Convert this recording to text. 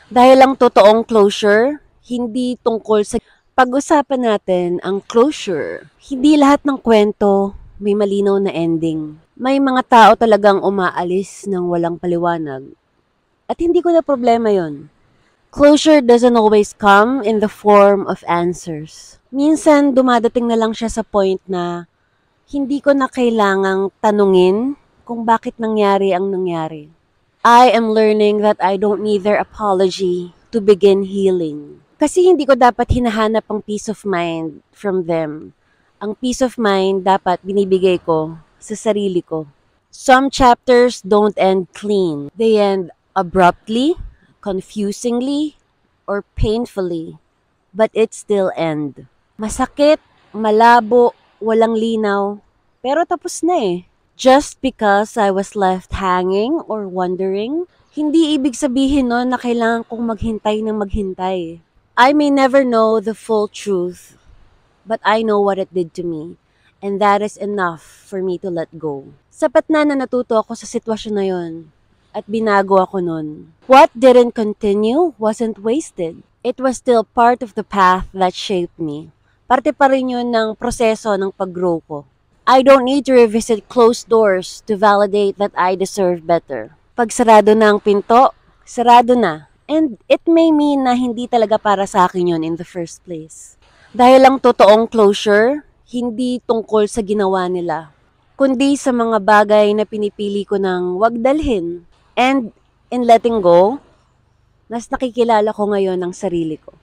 Dahil ang totoong closure, hindi tungkol sa pag-usapan natin ang closure. Hindi lahat ng kwento may malinaw na ending. May mga tao talagang umaalis ng walang paliwanag. At hindi ko na problema yon. Closure doesn't always come in the form of answers. Minsan, dumadating na lang siya sa point na hindi ko na kailangang tanungin kung bakit nangyari ang nangyari. I am learning that I don't need their apology to begin healing. Kasi hindi ko dapat hinahanap ang peace of mind from them. Ang peace of mind dapat binibigay ko sa sarili ko. Some chapters don't end clean. They end abruptly, confusingly, or painfully. But it still end. Masakit, malabo, walang linaw. Pero tapos na eh. Just because I was left hanging or wondering, hindi ibig sabihin nun na kailangan kong maghintay ng maghintay. I may never know the full truth, but I know what it did to me. And that is enough for me to let go. Sapat na natuto ako sa sitwasyon na yun. At binago ako nun. What didn't continue wasn't wasted. It was still part of the path that shaped me. Parte pa rin yun ng proseso ng pag-grow ko. I don't need to revisit closed doors to validate that I deserve better. Pag sarado na ang pinto, sarado na. And it may mean na hindi talaga para sa akin yun in the first place. Dahil ang totoong closure, hindi tungkol sa ginawa nila, kundi sa mga bagay na pinipili ko ng wag dalhin. And in letting go, mas nakikilala ko ngayon ang sarili ko.